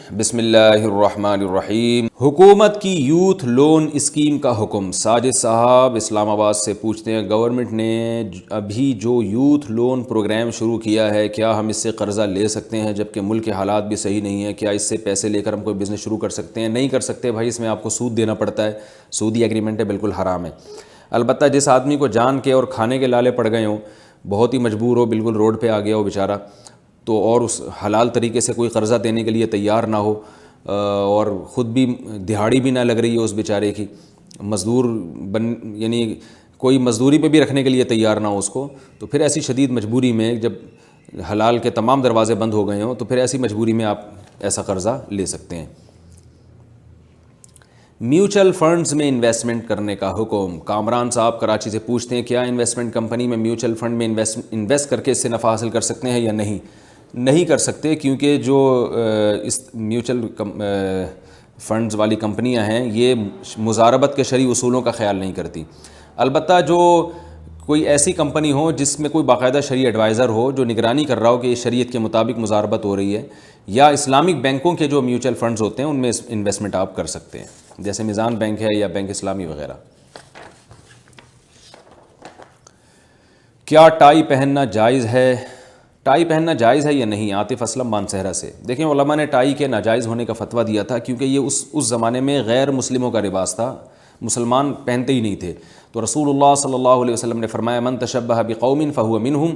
بسم اللہ الرحمن الرحیم۔ حکومت کی یوتھ لون اسکیم کا حکم۔ ساجد صاحب اسلام آباد سے پوچھتے ہیں، گورنمنٹ نے ابھی جو یوتھ لون پروگرام شروع کیا ہے، کیا ہم اس سے قرضہ لے سکتے ہیں جبکہ ملک کے حالات بھی صحیح نہیں ہیں؟ کیا اس سے پیسے لے کر ہم کوئی بزنس شروع کر سکتے ہیں؟ نہیں کر سکتے بھائی، اس میں آپ کو سود دینا پڑتا ہے، سودی ایگریمنٹ ہے، بالکل حرام ہے۔ البتہ جس آدمی کو جان کے اور کھانے کے لالے پڑ گئے ہوں، بہت ہی مجبور ہو، بالکل روڈ پہ آ گیا ہو بیچارہ، تو اور اس حلال طریقے سے کوئی قرضہ دینے کے لیے تیار نہ ہو، اور خود بھی دہاڑی بھی نہ لگ رہی ہے اس بیچارے کی، مزدور یعنی کوئی مزدوری پہ بھی رکھنے کے لیے تیار نہ ہو اس کو، تو پھر ایسی شدید مجبوری میں جب حلال کے تمام دروازے بند ہو گئے ہوں تو پھر ایسی مجبوری میں آپ ایسا قرضہ لے سکتے ہیں۔ میوچل فنڈز میں انویسٹمنٹ کرنے کا حکم۔ کامران صاحب کراچی سے پوچھتے ہیں، کیا انویسٹمنٹ کمپنی میں میوچل فنڈ میں انویسٹ کر کے اس سے نفع حاصل کر سکتے ہیں یا نہیں؟ نہیں کر سکتے، کیونکہ جو اس میوچل فنڈز والی کمپنیاں ہیں یہ مضاربت کے شرعی اصولوں کا خیال نہیں کرتی۔ البتہ جو کوئی ایسی کمپنی ہو جس میں کوئی باقاعدہ شرعی ایڈوائزر ہو جو نگرانی کر رہا ہو کہ یہ شریعت کے مطابق مضاربت ہو رہی ہے، یا اسلامک بینکوں کے جو میوچل فنڈز ہوتے ہیں ان میں انویسٹمنٹ آپ کر سکتے ہیں، جیسے میزان بینک ہے یا بینک اسلامی وغیرہ۔ کیا ٹائی پہننا جائز ہے؟ ٹائی پہننا جائز ہے یا نہیں؟ عاطف اسلم مانسہرہ سے۔ دیکھیں، علماء نے ٹائی کے ناجائز ہونے کا فتویٰ دیا تھا، کیونکہ یہ اس زمانے میں غیر مسلموں کا لباس تھا، مسلمان پہنتے ہی نہیں تھے۔ تو رسول اللہ صلی اللہ علیہ وسلم نے فرمایا، من تشبہ بقوم فہو منہم،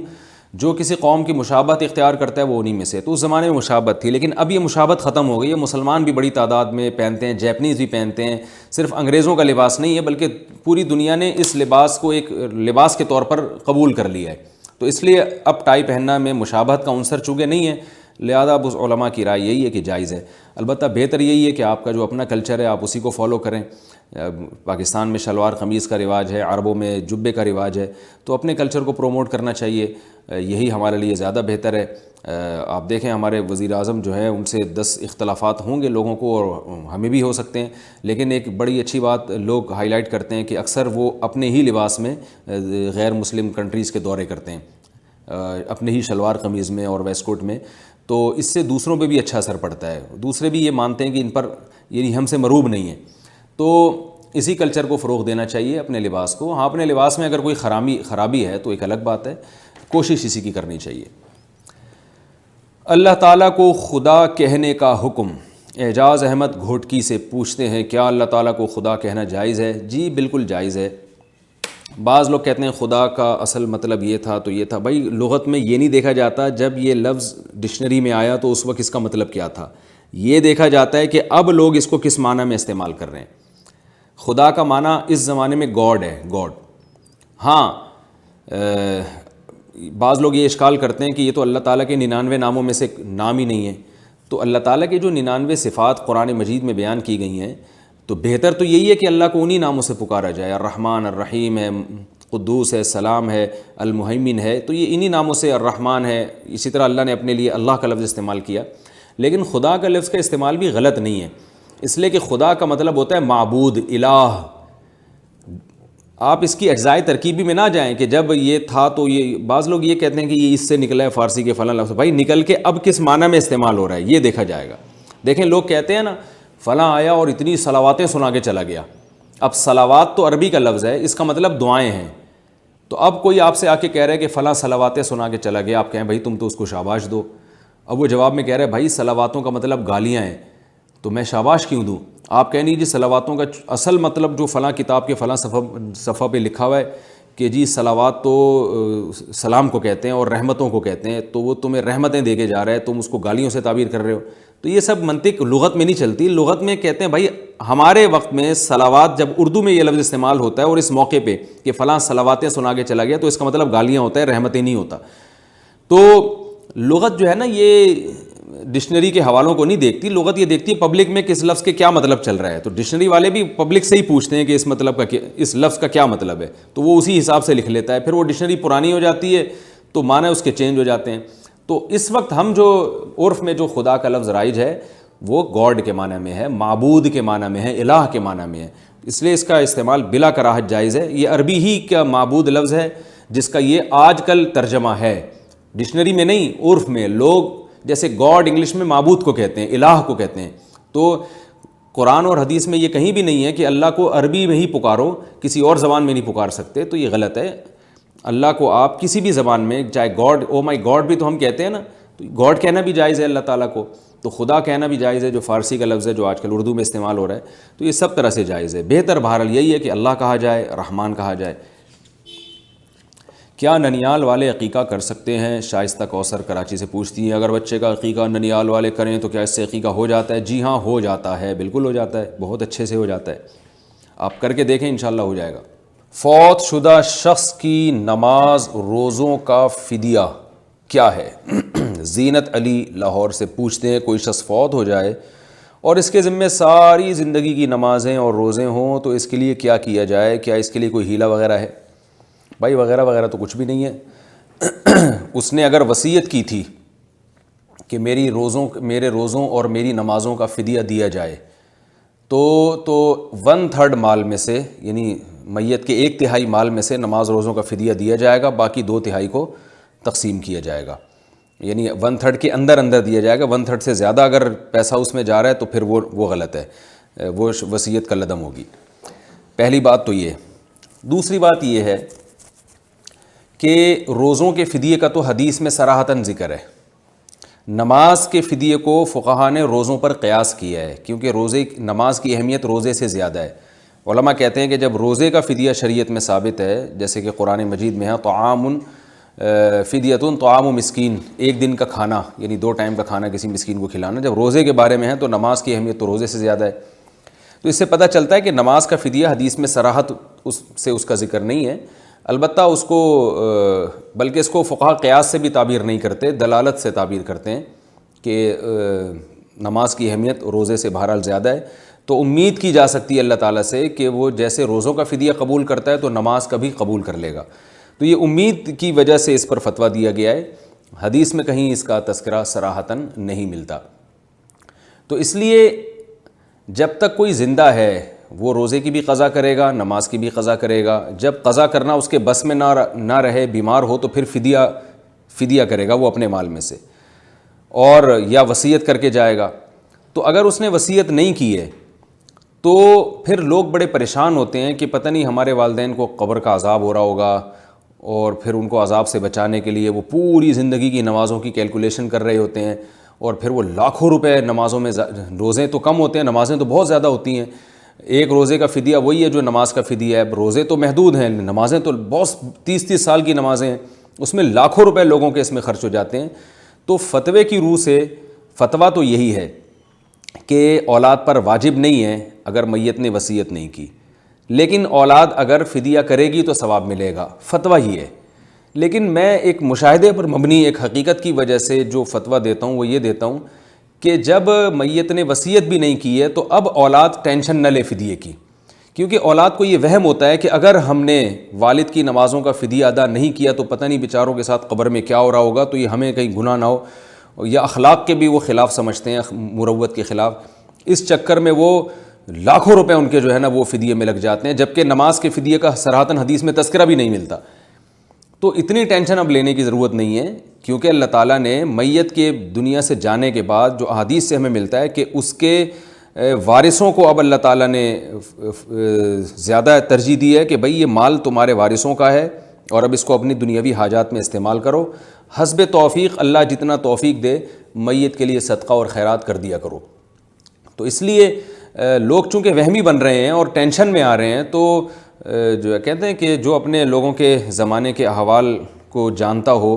جو کسی قوم کی مشابہت اختیار کرتا ہے وہ انہی میں سے۔ تو اس زمانے میں مشابہت تھی، لیکن اب یہ مشابہت ختم ہو گئی ہے، مسلمان بھی بڑی تعداد میں پہنتے ہیں، جیپنیز بھی پہنتے ہیں، صرف انگریزوں کا لباس نہیں ہے بلکہ پوری دنیا نے اس لباس کو ایک لباس کے طور پر قبول کر لیا ہے۔ تو اس لیے اب ٹائی پہننا میں مشابہت کا عنصر چونکہ نہیں ہے، لہذا اب اس علماء کی رائے یہی ہے کہ جائز ہے۔ البتہ بہتر یہی ہے کہ آپ کا جو اپنا کلچر ہے آپ اسی کو فالو کریں۔ پاکستان میں شلوار قمیض کا رواج ہے، عربوں میں جبے کا رواج ہے، تو اپنے کلچر کو پروموٹ کرنا چاہیے، یہی ہمارے لیے زیادہ بہتر ہے۔ آپ دیکھیں ہمارے وزیر اعظم جو ہے ان سے 10 اختلافات ہوں گے لوگوں کو، اور ہمیں بھی ہو سکتے ہیں، لیکن ایک بڑی اچھی بات لوگ ہائی لائٹ کرتے ہیں کہ اکثر وہ اپنے ہی لباس میں غیر مسلم کنٹریز کے دورے کرتے ہیں، اپنے ہی شلوار قمیض میں اور ویسٹ کوٹ میں، تو اس سے دوسروں پہ بھی اچھا اثر پڑتا ہے، دوسرے بھی یہ مانتے ہیں کہ ان پر یعنی ہم سے مروب نہیں ہیں۔ تو اسی کلچر کو فروغ دینا چاہیے، اپنے لباس کو۔ ہاں، اپنے لباس میں اگر کوئی خرابی ہے تو ایک الگ بات ہے، کوشش اسی کی کرنی چاہیے۔ اللہ تعالیٰ کو خدا کہنے کا حکم۔ اعجاز احمد گھوٹکی سے پوچھتے ہیں، کیا اللہ تعالیٰ کو خدا کہنا جائز ہے؟ جی بالکل جائز ہے۔ بعض لوگ کہتے ہیں خدا کا اصل مطلب یہ تھا تو یہ تھا، بھائی لغت میں یہ نہیں دیکھا جاتا جب یہ لفظ ڈکشنری میں آیا تو اس وقت اس کا مطلب کیا تھا، یہ دیکھا جاتا ہے کہ اب لوگ اس کو کس معنی میں استعمال کر رہے ہیں۔ خدا کا معنی اس زمانے میں گاڈ ہے، گاڈ۔ ہاں، بعض لوگ یہ اشکال کرتے ہیں کہ یہ تو اللہ تعالیٰ کے 99 ناموں میں سے نام ہی نہیں ہے، تو اللہ تعالیٰ کے جو 99 صفات قرآن مجید میں بیان کی گئی ہیں تو بہتر تو یہی ہے کہ اللہ کو انہی ناموں سے پکارا جائے، الرحمن الرحیم ہے، قدوس ہے، سلام ہے، المہیمن ہے، تو یہ انہی ناموں سے، الرحمن ہے۔ اسی طرح اللہ نے اپنے لیے اللہ کا لفظ استعمال کیا، لیکن خدا کا لفظ کا استعمال بھی غلط نہیں ہے، اس لیے کہ خدا کا مطلب ہوتا ہے معبود، الہ۔ آپ اس کی اجزائے ترکیبی میں نہ جائیں کہ جب یہ تھا تو یہ، بعض لوگ یہ کہتے ہیں کہ یہ اس سے نکلا ہے فارسی کے فلاں لفظ، بھائی نکل کے اب کس معنی میں استعمال ہو رہا ہے یہ دیکھا جائے گا۔ دیکھیں لوگ کہتے ہیں نا فلاں آیا اور اتنی صلواتیں سنا کے چلا گیا، اب صلوات تو عربی کا لفظ ہے، اس کا مطلب دعائیں ہیں، تو اب کوئی آپ سے آ کے کہہ رہا ہے کہ فلاں صلواتیں سنا کے چلا گیا، آپ کہیں بھائی تم تو اس کو شاباش دو، اب وہ جواب میں کہہ رہا ہے بھائی صلواتوں کا مطلب گالیاں ہیں تو میں شاباش کیوں دوں؟ آپ کہیں نہیں جی صلواتوں کا اصل مطلب جو فلاں کتاب کے فلاں صفحہ پہ لکھا ہوا ہے کہ جی صلوات تو سلام کو کہتے ہیں اور رحمتوں کو کہتے ہیں، تو وہ تمہیں رحمتیں دے کے جا رہا ہے، تم اس کو گالیوں سے تعبیر کر رہے ہو، تو یہ سب منطق لغت میں نہیں چلتی۔ لغت میں کہتے ہیں بھائی ہمارے وقت میں صلوات، جب اردو میں یہ لفظ استعمال ہوتا ہے اور اس موقع پہ کہ فلاں صلواتیں سنا کے چلا گیا تو اس کا مطلب گالیاں ہوتا ہے، رحمتیں نہیں ہوتا۔ تو لغت جو ہے نا یہ ڈکشنری کے حوالوں کو نہیں دیکھتی، لغت یہ دیکھتی ہے پبلک میں کس لفظ کے کیا مطلب چل رہا ہے، تو ڈکشنری والے بھی پبلک سے ہی پوچھتے ہیں کہ اس مطلب کا اس لفظ کا کیا مطلب ہے، تو وہ اسی حساب سے لکھ لیتا ہے، پھر وہ ڈکشنری پرانی ہو جاتی ہے تو معنی اس کے چینج ہو جاتے ہیں۔ تو اس وقت ہم جو عرف میں جو خدا کا لفظ رائج ہے وہ گاڈ کے معنی میں ہے، معبود کے معنی میں ہے، الہ کے معنی میں ہے، اس لیے اس کا استعمال بلا کراہت جائز ہے۔ یہ عربی ہی کا معبود لفظ ہے جس کا یہ آج کل ترجمہ ہے، ڈکشنری میں نہیں، عرف میں لوگ جیسے گاڈ انگلش میں معبود کو کہتے ہیں، الہ کو کہتے ہیں، تو قرآن اور حدیث میں یہ کہیں بھی نہیں ہے کہ اللہ کو عربی میں ہی پکارو، کسی اور زبان میں نہیں پکار سکتے، تو یہ غلط ہے۔ اللہ کو آپ کسی بھی زبان میں، چاہے گاڈ، او مائی گاڈ بھی تو ہم کہتے ہیں نا، تو گاڈ کہنا بھی جائز ہے اللہ تعالیٰ کو، تو خدا کہنا بھی جائز ہے جو فارسی کا لفظ ہے جو آج کل اردو میں استعمال ہو رہا ہے، تو یہ سب طرح سے جائز ہے۔ بہتر بہرحال یہی ہے کہ اللہ کہا جائے، رحمان کہا جائے۔ کیا ننیال والے عقیقہ کر سکتے ہیں؟ شائستہ کوثر کراچی سے پوچھتی ہیں، اگر بچے کا عقیقہ ننیال والے کریں تو کیا اس سے عقیقہ ہو جاتا ہے؟ جی ہاں، ہو جاتا ہے، بالکل ہو جاتا ہے، بہت اچھے سے ہو جاتا ہے، آپ کر کے دیکھیں انشاءاللہ ہو جائے گا۔ فوت شدہ شخص کی نماز روزوں کا فدیہ کیا ہے؟ زینت علی لاہور سے پوچھتے ہیں، کوئی شخص فوت ہو جائے اور اس کے ذمے ساری زندگی کی نمازیں اور روزے ہوں تو اس کے لیے کیا کیا جائے؟ کیا اس کے لیے کوئی ہیلہ وغیرہ ہے؟ بھائی وغیرہ وغیرہ تو کچھ بھی نہیں ہے۔ اس نے اگر وصیت کی تھی کہ میرے روزوں اور میری نمازوں کا فدیہ دیا جائے تو 1/3 مال میں سے، یعنی میت کے 1/3 مال میں سے نماز روزوں کا فدیہ دیا جائے گا، باقی 2/3 کو تقسیم کیا جائے گا، یعنی 1/3 کے اندر دیا جائے گا۔ 1/3 سے زیادہ اگر پیسہ اس میں جا رہا ہے تو پھر وہ غلط ہے، وہ وصیت کا لدم ہوگی۔ پہلی بات تو یہ۔ دوسری بات یہ ہے کہ روزوں کے فدیے کا تو حدیث میں صراحتاً ذکر ہے، نماز کے فدیے کو فقہا نے روزوں پر قیاس کیا ہے، کیونکہ نماز کی اہمیت روزے سے زیادہ ہے۔ علماء کہتے ہیں کہ جب روزے کا فدیہ شریعت میں ثابت ہے، جیسے کہ قرآن مجید میں ہے طعام فدیۃ طعام مسکین، ایک دن کا کھانا، یعنی 2 ٹائم کا کھانا کسی مسکین کو کھلانا، جب روزے کے بارے میں ہے تو نماز کی اہمیت تو روزے سے زیادہ ہے۔ تو اس سے پتہ چلتا ہے کہ نماز کا فدیہ حدیث میں صراحت اس کا ذکر نہیں ہے، البتہ بلکہ اس کو فقہا قیاس سے بھی تعبیر نہیں کرتے، دلالت سے تعبیر کرتے ہیں کہ نماز کی اہمیت روزے سے بہرحال زیادہ ہے، تو امید کی جا سکتی ہے اللہ تعالیٰ سے کہ وہ جیسے روزوں کا فدیہ قبول کرتا ہے تو نماز کا بھی قبول کر لے گا، تو یہ امید کی وجہ سے اس پر فتویٰ دیا گیا ہے، حدیث میں کہیں اس کا تذکرہ صراحتاً نہیں ملتا۔ تو اس لیے جب تک کوئی زندہ ہے وہ روزے کی بھی قضا کرے گا، نماز کی بھی قضا کرے گا، جب قضا کرنا اس کے بس میں نہ رہے، بیمار ہو تو پھر فدیہ کرے گا وہ اپنے مال میں سے، اور یا وصیت کر کے جائے گا۔ تو اگر اس نے وصیت نہیں کی ہے تو پھر لوگ بڑے پریشان ہوتے ہیں کہ پتہ نہیں ہمارے والدین کو قبر کا عذاب ہو رہا ہوگا، اور پھر ان کو عذاب سے بچانے کے لیے وہ پوری زندگی کی نمازوں کی کیلکولیشن کر رہے ہوتے ہیں، اور پھر وہ لاکھوں روپے نمازوں میں، روزے تو کم ہوتے ہیں، نمازیں تو بہت زیادہ ہوتی ہیں، ایک روزے کا فدیہ وہی ہے جو نماز کا فدیہ ہے، روزے تو محدود ہیں، نمازیں تو بہت 30 سال کی نمازیں ہیں، اس میں لاکھوں روپے لوگوں کے اس میں خرچ ہو جاتے ہیں۔ تو فتوے کی روح سے فتویٰ تو یہی ہے کہ اولاد پر واجب نہیں ہے اگر میت نے وصیت نہیں کی، لیکن اولاد اگر فدیہ کرے گی تو ثواب ملے گا، فتویٰ ہی ہے۔ لیکن میں ایک مشاہدے پر مبنی ایک حقیقت کی وجہ سے جو فتویٰ دیتا ہوں وہ یہ دیتا ہوں کہ جب میت نے وصیت بھی نہیں کی ہے تو اب اولاد ٹینشن نہ لے فدیے کی، کیونکہ اولاد کو یہ وہم ہوتا ہے کہ اگر ہم نے والد کی نمازوں کا فدیہ ادا نہیں کیا تو پتہ نہیں بیچاروں کے ساتھ قبر میں کیا ہو رہا ہوگا، تو یہ ہمیں کہیں گناہ نہ ہو، یا اخلاق کے بھی وہ خلاف سمجھتے ہیں، مروت کے خلاف، اس چکر میں وہ لاکھوں روپے ان کے جو ہے نا وہ فدیے میں لگ جاتے ہیں، جبکہ نماز کے فدیے کا صراحتاً حدیث میں تذکرہ بھی نہیں ملتا۔ تو اتنی ٹینشن اب لینے کی ضرورت نہیں ہے، کیونکہ اللہ تعالیٰ نے میت کے دنیا سے جانے کے بعد جو احادیث سے ہمیں ملتا ہے کہ اس کے وارثوں کو اب اللہ تعالیٰ نے زیادہ ترجیح دی ہے کہ بھئی یہ مال تمہارے وارثوں کا ہے اور اب اس کو اپنی دنیاوی حاجات میں استعمال کرو، حسب توفیق اللہ جتنا توفیق دے میت کے لیے صدقہ اور خیرات کر دیا کرو۔ تو اس لیے لوگ چونکہ وہمی بن رہے ہیں اور ٹینشن میں آ رہے ہیں، تو جو کہتے ہیں کہ جو اپنے لوگوں کے زمانے کے احوال کو جانتا ہو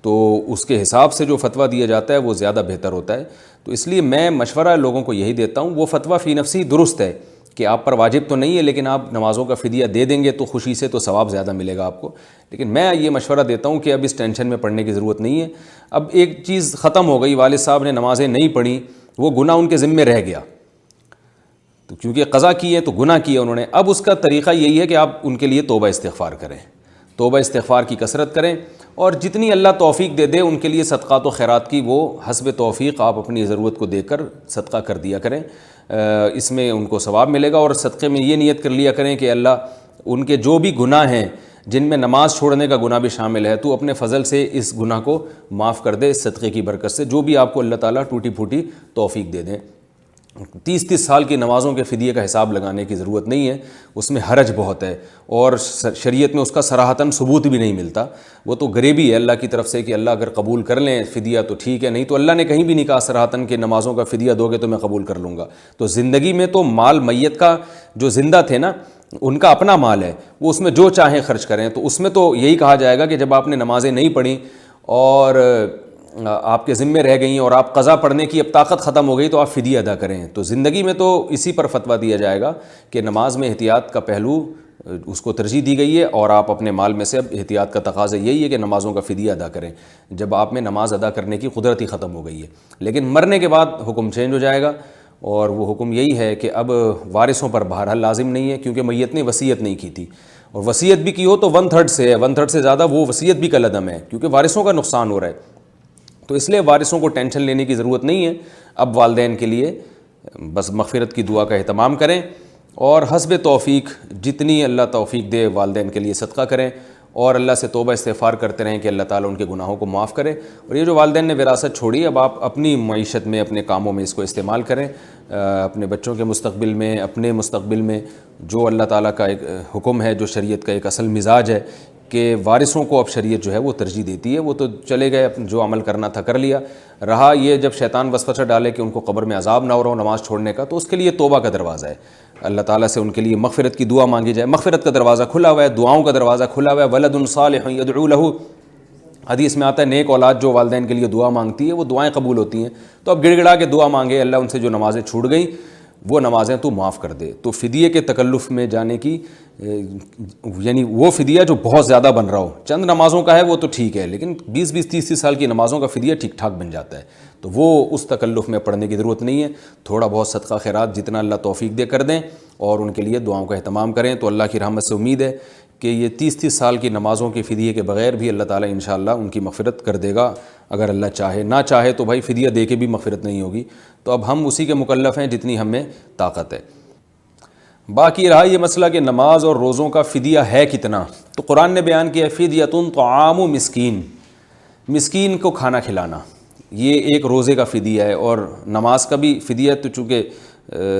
تو اس کے حساب سے جو فتویٰ دیا جاتا ہے وہ زیادہ بہتر ہوتا ہے۔ تو اس لیے میں مشورہ لوگوں کو یہی دیتا ہوں، وہ فتویٰ فی نفسی درست ہے کہ آپ پر واجب تو نہیں ہے لیکن آپ نمازوں کا فدیہ دے دیں گے تو خوشی سے تو ثواب زیادہ ملے گا آپ کو، لیکن میں یہ مشورہ دیتا ہوں کہ اب اس ٹینشن میں پڑنے کی ضرورت نہیں ہے۔ اب ایک چیز ختم ہو گئی، والد صاحب نے نمازیں نہیں پڑھیں، وہ گناہ ان کے ذمے رہ گیا، تو کیونکہ قضا کی ہے تو گناہ کیا انہوں نے، اب اس کا طریقہ یہی ہے کہ آپ ان کے لیے توبہ استغفار کریں، توبہ استغفار کی کثرت کریں، اور جتنی اللہ توفیق دے دے ان کے لیے صدقات و خیرات کی وہ حسب توفیق آپ اپنی ضرورت کو دیکھ کر صدقہ کر دیا کریں، اس میں ان کو ثواب ملے گا۔ اور صدقے میں یہ نیت کر لیا کریں کہ اللہ ان کے جو بھی گناہ ہیں جن میں نماز چھوڑنے کا گناہ بھی شامل ہے، تو اپنے فضل سے اس گناہ کو معاف کر دے اس صدقے کی برکت سے، جو بھی آپ کو اللہ تعالیٰ ٹوٹی پھوٹی توفیق دے دیں۔ 30 سال کی نمازوں کے فدیے کا حساب لگانے کی ضرورت نہیں ہے، اس میں حرج بہت ہے، اور شریعت میں اس کا صراحتاً ثبوت بھی نہیں ملتا، وہ تو غریبی ہے اللہ کی طرف سے کہ اللہ اگر قبول کر لیں فدیہ تو ٹھیک ہے، نہیں تو اللہ نے کہیں بھی نہیں کہا صراحتاً کہ نمازوں کا فدیہ دو گے تو میں قبول کر لوں گا۔ تو زندگی میں تو مال میت کا جو زندہ تھے نا، ان کا اپنا مال ہے، وہ اس میں جو چاہیں خرچ کریں، تو اس میں تو یہی کہا جائے گا کہ جب آپ نے نمازیں نہیں پڑھیں اور آپ کے ذمے رہ گئیں اور آپ قضا پڑھنے کی اب طاقت ختم ہو گئی تو آپ فدیہ ادا کریں۔ تو زندگی میں تو اسی پر فتویٰ دیا جائے گا کہ نماز میں احتیاط کا پہلو اس کو ترجیح دی گئی ہے، اور آپ اپنے مال میں سے اب احتیاط کا تقاضا یہی ہے کہ نمازوں کا فدیہ ادا کریں جب آپ میں نماز ادا کرنے کی قدرت ہی ختم ہو گئی ہے۔ لیکن مرنے کے بعد حکم چینج ہو جائے گا، اور وہ حکم یہی ہے کہ اب وارثوں پر بہرحال لازم نہیں ہے، کیونکہ میت نے وصیت نہیں کی تھی، اور وصیت بھی کی ہو تو 1/3 سے ہے، 1/3 سے زیادہ وہ وصیت بھی کالعدم ہے، کیونکہ وارثوں کا نقصان ہو رہا ہے۔ تو اس لیے وارثوں کو ٹینشن لینے کی ضرورت نہیں ہے، اب والدین کے لیے بس مغفرت کی دعا کا اہتمام کریں، اور حسب توفیق جتنی اللہ توفیق دے والدین کے لیے صدقہ کریں، اور اللہ سے توبہ استغفار کرتے رہیں کہ اللہ تعالیٰ ان کے گناہوں کو معاف کرے۔ اور یہ جو والدین نے وراثت چھوڑی، اب آپ اپنی معیشت میں اپنے کاموں میں اس کو استعمال کریں، اپنے بچوں کے مستقبل میں، اپنے مستقبل میں، جو اللہ تعالیٰ کا ایک حکم ہے، جو شریعت کا ایک اصل مزاج ہے کہ وارثوں کو اب شریعت جو ہے وہ ترجیح دیتی ہے۔ وہ تو چلے گئے، جو عمل کرنا تھا کر لیا، رہا یہ جب شیطان وسوسہ ڈالے کہ ان کو قبر میں عذاب نہ ہو رہا ہو نماز چھوڑنے کا، تو اس کے لیے توبہ کا دروازہ ہے، اللہ تعالیٰ سے ان کے لیے مغفرت کی دعا مانگی جائے، مغفرت کا دروازہ کھلا ہوا ہے، دعاؤں کا دروازہ کھلا ہوا ہے۔ ولد صالح یدعو لہ، حدیث میں آتا ہے نیک اولاد جو والدین کے لیے دعا مانگتی ہے وہ دعائیں قبول ہوتی ہیں۔ تو اب گڑ گڑا کے دعا مانگے، اللہ ان سے جو نمازیں چھوٹ گئیں وہ نمازیں تو معاف کر دے۔ تو فدیے کے تکلف میں جانے کی، یعنی وہ فدیہ جو بہت زیادہ بن رہا ہو، چند نمازوں کا ہے وہ تو ٹھیک ہے، لیکن 20 30 سال کی نمازوں کا فدیہ ٹھیک ٹھاک بن جاتا ہے، تو وہ اس تکلف میں پڑھنے کی ضرورت نہیں ہے۔ تھوڑا بہت صدقہ خیرات جتنا اللہ توفیق دے کر دیں، اور ان کے لیے دعاؤں کا اہتمام کریں، تو اللہ کی رحمت سے امید ہے کہ یہ 30 سال کی نمازوں کے فدیے کے بغیر بھی اللہ تعالیٰ انشاءاللہ ان کی مغفرت کر دے گا، اگر اللہ چاہے۔ نہ چاہے تو بھائی فدیہ دے کے بھی مغفرت نہیں ہوگی، تو اب ہم اسی کے مکلف ہیں جتنی ہم میں طاقت ہے۔ باقی رہا یہ مسئلہ کہ نماز اور روزوں کا فدیہ ہے کتنا، تو قرآن نے بیان کیا ہے فدیۃ طعام مسکین، مسکین کو کھانا کھلانا، یہ ایک روزے کا فدیہ ہے۔ اور نماز کا بھی فدیہ، تو چونکہ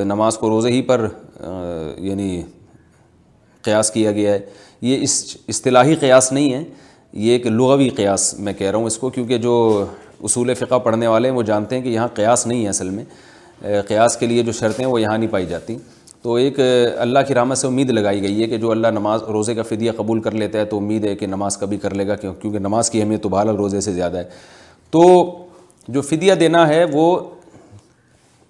نماز کو روزے ہی پر یعنی قیاس کیا گیا ہے، یہ اصطلاحی قیاس نہیں ہے، یہ ایک لغوی قیاس میں کہہ رہا ہوں اس کو، کیونکہ جو اصول فقہ پڑھنے والے ہیں وہ جانتے ہیں کہ یہاں قیاس نہیں ہے، اصل میں قیاس کے لیے جو شرطیں وہ یہاں نہیں پائی جاتی۔ تو ایک اللہ کی رحمت سے امید لگائی گئی ہے کہ جو اللہ نماز روزے کا فدیہ قبول کر لیتا ہے تو امید ہے کہ نماز کا بھی کر لے گا، کیونکہ نماز کی اہمیت تو بہرحال روزے سے زیادہ ہے۔ تو جو فدیہ دینا ہے وہ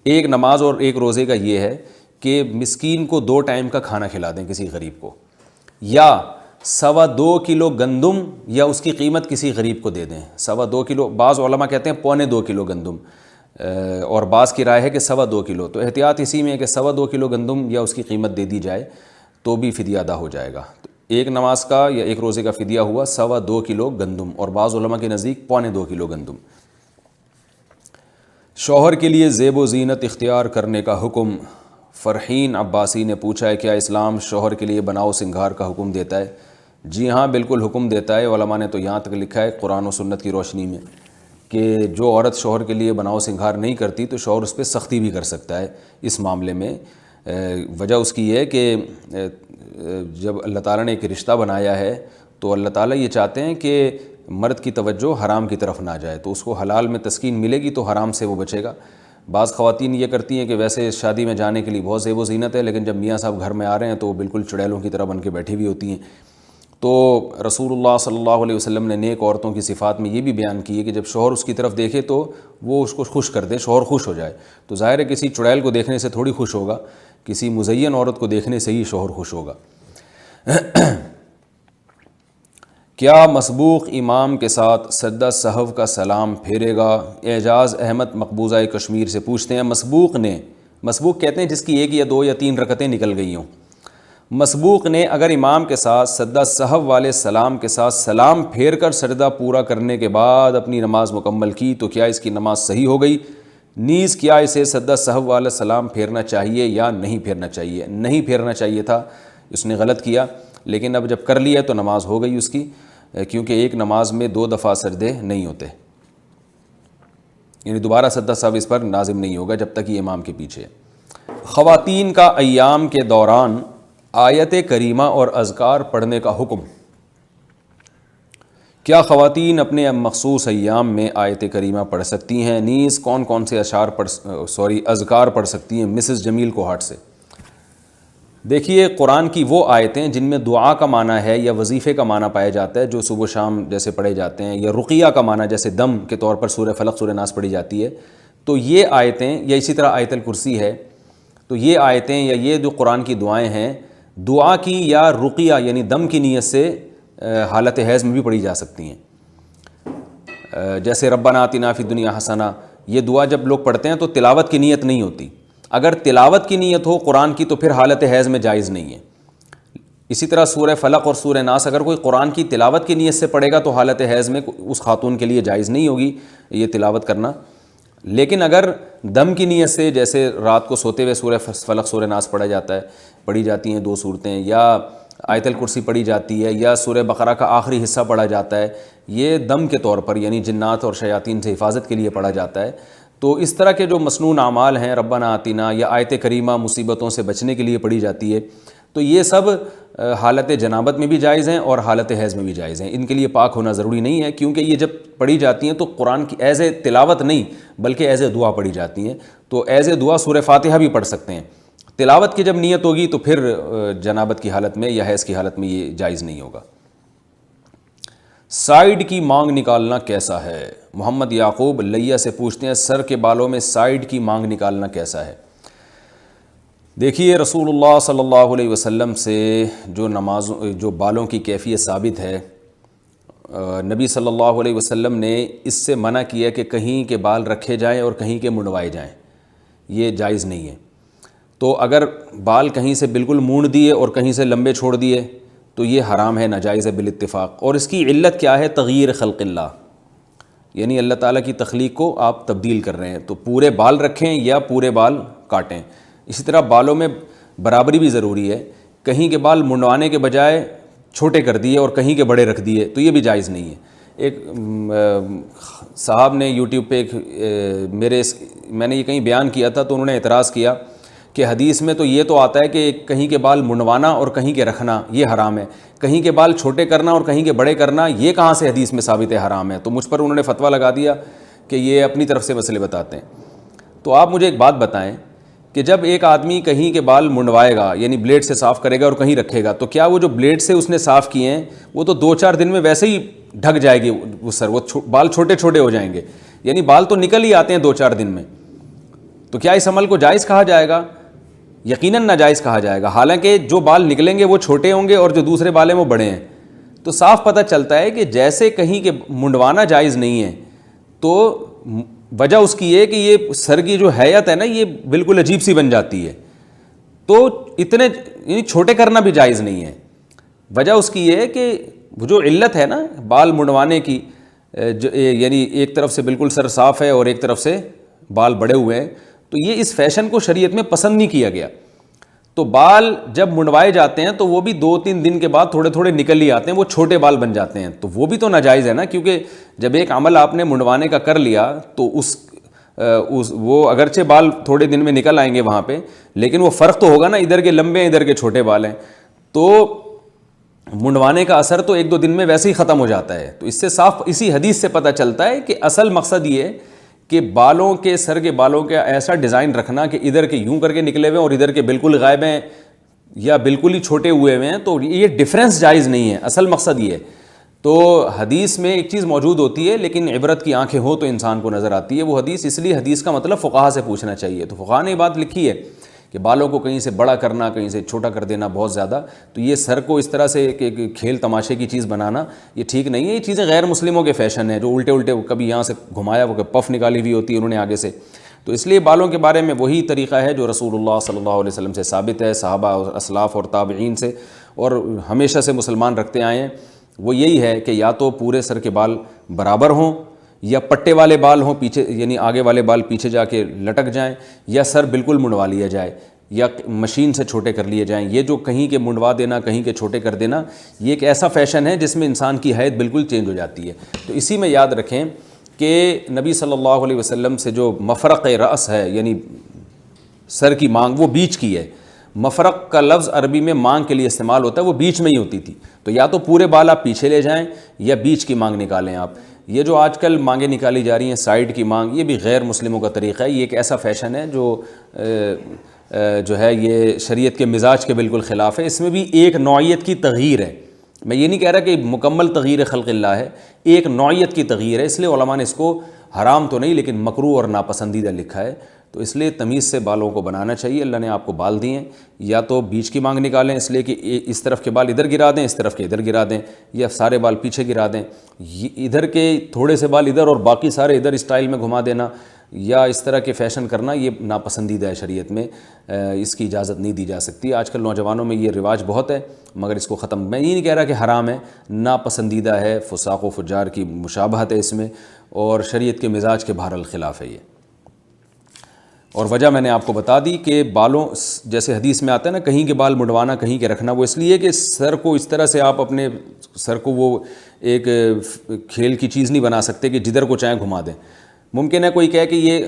ایک نماز اور ایک روزے کا یہ ہے کہ مسکین کو 2 ٹائم کا کھانا کھلا دیں کسی غریب کو، یا 2.25 کلو گندم یا اس کی قیمت کسی غریب کو دے دیں۔ 2.25 کلو، بعض علماء کہتے ہیں 2.25 کلو گندم، اور بعض کی رائے ہے کہ 2.25 کلو، تو احتیاط اسی میں ہے کہ 2.25 کلو گندم یا اس کی قیمت دے دی جائے تو بھی فدیہ ادا ہو جائے گا۔ تو ایک نماز کا یا ایک روزے کا فدیہ ہوا 2.25 کلو گندم، اور بعض علماء کے نزدیک 2.25 کلو گندم۔ شوہر کے لیے زیب و زینت اختیار کرنے کا حکم۔ فرحین عباسی نے پوچھا ہے کیا اسلام شوہر کے لیے بناؤ سنگھار کا حکم دیتا ہے؟ جی ہاں، بالکل حکم دیتا ہے۔ علماء نے تو یہاں تک لکھا ہے قرآن و سنت کی روشنی میں کہ جو عورت شوہر کے لیے بناؤ سنگھار نہیں کرتی تو شوہر اس پہ سختی بھی کر سکتا ہے اس معاملے میں۔ وجہ اس کی یہ ہے کہ جب اللہ تعالیٰ نے ایک رشتہ بنایا ہے تو اللہ تعالیٰ یہ چاہتے ہیں کہ مرد کی توجہ حرام کی طرف نہ جائے، تو اس کو حلال میں تسکین ملے گی تو حرام سے وہ بچے گا۔ بعض خواتین یہ کرتی ہیں کہ ویسے شادی میں جانے کے لیے بہت زیب و زینت ہے، لیکن جب میاں صاحب گھر میں آ رہے ہیں تو وہ بالکل چڑیلوں کی طرح بن کے بیٹھی ہوئی ہوتی ہیں۔ تو رسول اللہ صلی اللہ علیہ وسلم نے نیک عورتوں کی صفات میں یہ بھی بیان کی ہے کہ جب شوہر اس کی طرف دیکھے تو وہ اس کو خوش کر دے، شوہر خوش ہو جائے۔ تو ظاہر ہے کسی چڑیل کو دیکھنے سے تھوڑی خوش ہوگا، کسی مزین عورت کو دیکھنے سے ہی شوہر خوش ہوگا۔ کیا مسبوق امام کے ساتھ سجدہ سہو کا سلام پھیرے گا؟ اعجاز احمد مقبوضہ کشمیر سے پوچھتے ہیں۔ مسبوق کہتے ہیں جس کی 1 یا 2 یا 3 رکعتیں نکل گئی ہوں۔ مسبوق نے اگر امام کے ساتھ سجدہ سہو والے سلام کے ساتھ سلام پھیر کر سجدہ پورا کرنے کے بعد اپنی نماز مکمل کی تو کیا اس کی نماز صحیح ہو گئی؟ نیز کیا اسے سجدہ سہو والا سلام پھیرنا چاہیے یا نہیں پھیرنا چاہیے؟ نہیں پھیرنا چاہیے تھا، اس نے غلط کیا۔ لیکن اب جب کر لیا تو نماز ہو گئی اس کی، کیونکہ ایک نماز میں 2 دفعہ سجدے نہیں ہوتے، یعنی دوبارہ سجدہ سہو اس پر لازم نہیں ہوگا جب تک یہ امام کے پیچھے ہے۔ خواتین کا ایام کے دوران آیت کریمہ اور اذکار پڑھنے کا حکم۔ کیا خواتین اپنے مخصوص ایام میں آیت کریمہ پڑھ سکتی ہیں؟ نیز کون کون سے اذکار پڑھ سکتی ہیں؟ مسز جمیل کوہاٹ سے۔ دیکھیے، قرآن کی وہ آیتیں جن میں دعا کا معنی ہے یا وظیفے کا معنی پایا جاتا ہے، جو صبح و شام جیسے پڑھے جاتے ہیں، یا رقیہ کا معنی جیسے دم کے طور پر سورہ فلق سورہ ناس پڑھی جاتی ہے، تو یہ آیتیں، یا اسی طرح آیت الکرسی ہے، تو یہ آیتیں یا یہ جو قرآن کی دعائیں ہیں، دعا کی یا رقیہ یعنی دم کی نیت سے حالت حیض میں بھی پڑھی جا سکتی ہیں۔ جیسے ربنا آتنا فی الدنیا حسنہ، یہ دعا جب لوگ پڑھتے ہیں تو تلاوت کی نیت نہیں ہوتی، اگر تلاوت کی نیت ہو قرآن کی تو پھر حالت حیض میں جائز نہیں ہے۔ اسی طرح سورہ فلق اور سورہ ناس اگر کوئی قرآن کی تلاوت کی نیت سے پڑھے گا تو حالت حیض میں اس خاتون کے لیے جائز نہیں ہوگی یہ تلاوت کرنا، لیکن اگر دم کی نیت سے، جیسے رات کو سوتے ہوئے سورہ فلق سورہ ناس پڑھی جاتی ہیں 2 صورتیں، یا آیت الکرسی پڑھی جاتی ہے، یا سورہ بقرہ کا آخری حصہ پڑھا جاتا ہے، یہ دم کے طور پر یعنی جنات اور شیاطین سے حفاظت کے لیے پڑھا جاتا ہے، تو اس طرح کے جو مسنون اعمال ہیں، ربنا آتنا یا آیت کریمہ مصیبتوں سے بچنے کے لیے پڑھی جاتی ہے، تو یہ سب حالت جنابت میں بھی جائز ہیں اور حالت حیض میں بھی جائز ہیں۔ ان کے لیے پاک ہونا ضروری نہیں ہے، کیونکہ یہ جب پڑھی جاتی ہیں تو قرآن کی ایز اے تلاوت نہیں بلکہ ایز اے دعا پڑھی جاتی ہیں، تو ایز اے دعا سورہ فاتحہ بھی پڑھ سکتے ہیں۔ تلاوت کی جب نیت ہوگی تو پھر جنابت کی حالت میں یا حیض کی حالت میں یہ جائز نہیں ہوگا۔ سائیڈ کی مانگ نکالنا کیسا ہے؟ محمد یعقوب لیہ سے پوچھتے ہیں، سر کے بالوں میں سائیڈ کی مانگ نکالنا کیسا ہے؟ دیکھیے، رسول اللہ صلی اللہ علیہ وسلم سے جو بالوں کی کیفیت ثابت ہے، نبی صلی اللہ علیہ وسلم نے اس سے منع کیا کہ کہیں کے بال رکھے جائیں اور کہیں کے منڈوائے جائیں، یہ جائز نہیں ہے۔ تو اگر بال کہیں سے بالکل مونڈ دیے اور کہیں سے لمبے چھوڑ دیے تو یہ حرام ہے، ناجائز ہے بالاتفاق۔ اور اس کی علت کیا ہے؟ تغییر خلق اللہ، یعنی اللہ تعالیٰ کی تخلیق کو آپ تبدیل کر رہے ہیں، تو پورے بال رکھیں یا پورے بال کاٹیں۔ اسی طرح بالوں میں برابری بھی ضروری ہے، کہیں کے بال منڈوانے کے بجائے چھوٹے کر دیے اور کہیں کے بڑے رکھ دیے تو یہ بھی جائز نہیں ہے۔ ایک صاحب نے یوٹیوب پہ میں نے یہ کہیں بیان کیا تھا تو انہوں نے اعتراض کیا کہ حدیث میں تو یہ تو آتا ہے کہ کہیں کے بال منڈوانا اور کہیں کے رکھنا یہ حرام ہے، کہیں کے بال چھوٹے کرنا اور کہیں کے بڑے کرنا یہ کہاں سے حدیث میں ثابت ہے حرام ہے؟ تو مجھ پر انہوں نے فتویٰ لگا دیا کہ یہ اپنی طرف سے مسئلے بتاتے ہیں۔ تو آپ مجھے ایک بات بتائیں کہ جب ایک آدمی کہیں کے بال منڈوائے گا یعنی بلیڈ سے صاف کرے گا اور کہیں رکھے گا، تو کیا وہ جو بلیڈ سے اس نے صاف کیے ہیں وہ تو 2-4 دن میں ویسے ہی ڈھک جائے گی وہ سر، وہ بال چھوٹے چھوٹے ہو جائیں گے، یعنی بال تو نکل ہی آتے ہیں 2-4 دن میں، تو کیا اس عمل کو جائز کہا جائے گا؟ یقیناً ناجائز کہا جائے گا، حالانکہ جو بال نکلیں گے وہ چھوٹے ہوں گے اور جو دوسرے بال ہیں وہ بڑے ہیں۔ تو صاف پتہ چلتا ہے کہ جیسے کہیں کے منڈوانا جائز نہیں ہے، تو وجہ اس کی یہ کہ یہ سر کی جو حیت ہے نا یہ بالکل عجیب سی بن جاتی ہے، تو اتنے یعنی چھوٹے کرنا بھی جائز نہیں ہے۔ وجہ اس کی یہ ہے کہ وہ جو علت ہے نا بال منڈوانے کی، یعنی ایک طرف سے بالکل سر صاف ہے اور ایک طرف سے بال بڑے ہوئے ہیں، تو یہ اس فیشن کو شریعت میں پسند نہیں کیا گیا۔ تو بال جب منڈوائے جاتے ہیں تو وہ بھی 2-3 دن کے بعد تھوڑے تھوڑے نکل ہی آتے ہیں، وہ چھوٹے بال بن جاتے ہیں، تو وہ بھی تو ناجائز ہے نا، کیونکہ جب ایک عمل آپ نے منڈوانے کا کر لیا تو وہ اگرچہ بال تھوڑے دن میں نکل آئیں گے وہاں پہ، لیکن وہ فرق تو ہوگا نا، ادھر کے لمبے ہیں ادھر کے چھوٹے بال ہیں، تو منڈوانے کا اثر تو 1-2 دن میں ویسے ہی ختم ہو جاتا ہے۔ تو اس سے صاف اسی حدیث سے پتہ چلتا ہے کہ اصل مقصد یہ ہے کہ بالوں کے سر کے بالوں کا ایسا ڈیزائن رکھنا کہ ادھر کے یوں کر کے نکلے ہوئے اور ادھر کے بالکل غائب ہیں یا بالکل ہی چھوٹے ہوئے ہیں، تو یہ ڈیفرنس جائز نہیں ہے، اصل مقصد یہ ہے۔ تو حدیث میں ایک چیز موجود ہوتی ہے لیکن عبرت کی آنکھیں ہو تو انسان کو نظر آتی ہے وہ حدیث، اس لیے حدیث کا مطلب فقہا سے پوچھنا چاہیے۔ تو فقہا نے یہ بات لکھی ہے کہ بالوں کو کہیں سے بڑا کرنا کہیں سے چھوٹا کر دینا بہت زیادہ، تو یہ سر کو اس طرح سے کہ کھیل تماشے کی چیز بنانا یہ ٹھیک نہیں ہے۔ یہ چیزیں غیر مسلموں کے فیشن ہیں، جو الٹے کبھی یہاں سے گھمایا وہ پف نکالی ہوئی ہوتی ہے انہوں نے آگے سے، تو اس لیے بالوں کے بارے میں وہی طریقہ ہے جو رسول اللہ صلی اللہ علیہ وسلم سے ثابت ہے، صحابہ اور اسلاف اور تابعین سے، اور ہمیشہ سے مسلمان رکھتے آئے ہیں، وہ یہی ہے کہ یا تو پورے سر کے بال برابر ہوں یا پٹے والے بال ہوں پیچھے، یعنی آگے والے بال پیچھے جا کے لٹک جائیں، یا سر بالکل منڈوا لیا جائے، یا مشین سے چھوٹے کر لیے جائیں. یہ جو کہیں کے منڈوا دینا، کہیں کے چھوٹے کر دینا، یہ ایک ایسا فیشن ہے جس میں انسان کی حیت بالکل چینج ہو جاتی ہے. تو اسی میں یاد رکھیں کہ نبی صلی اللہ علیہ وسلم سے جو مفرق رأس ہے یعنی سر کی مانگ، وہ بیچ کی ہے. مفرق کا لفظ عربی میں مانگ کے لیے استعمال ہوتا ہے، وہ بیچ میں ہی ہوتی تھی. تو یا تو پورے بال آپ پیچھے لے جائیں یا بیچ کی مانگ نکالیں آپ. یہ جو آج کل مانگیں نکالی جا رہی ہیں سائیڈ کی مانگ، یہ بھی غیر مسلموں کا طریقہ ہے. یہ ایک ایسا فیشن ہے جو ہے یہ شریعت کے مزاج کے بالکل خلاف ہے. اس میں بھی ایک نوعیت کی تغییر ہے. میں یہ نہیں کہہ رہا کہ مکمل تغییر خلق اللہ ہے، ایک نوعیت کی تغییر ہے. اس لیے علماء نے اس کو حرام تو نہیں لیکن مکروہ اور ناپسندیدہ لکھا ہے. تو اس لیے تمیز سے بالوں کو بنانا چاہیے. اللہ نے آپ کو بال دیے ہیں، یا تو بیچ کی مانگ نکالیں اس لیے کہ اس طرف کے بال ادھر گرا دیں، اس طرف کے ادھر گرا دیں، یا سارے بال پیچھے گرا دیں. ادھر کے تھوڑے سے بال ادھر اور باقی سارے ادھر اسٹائل میں گھما دینا یا اس طرح کے فیشن کرنا، یہ ناپسندیدہ ہے شریعت میں. اس کی اجازت نہیں دی جا سکتی. آج کل نوجوانوں میں یہ رواج بہت ہے مگر اس کو ختم، میں یہ نہیں کہہ رہا کہ حرام ہے، ناپسندیدہ ہے. فساق و فجار کی مشابہت ہے اس میں اور شریعت کے مزاج کے بہرحال خلاف ہے یہ. اور وجہ میں نے آپ کو بتا دی کہ بالوں جیسے حدیث میں آتا ہے نا کہیں کے بال مڈوانا کہیں کے رکھنا، وہ اس لیے کہ سر کو اس طرح سے آپ اپنے سر کو وہ ایک کھیل کی چیز نہیں بنا سکتے کہ جدھر کو چاہیں گھما دیں. ممکن ہے کوئی کہے کہ یہ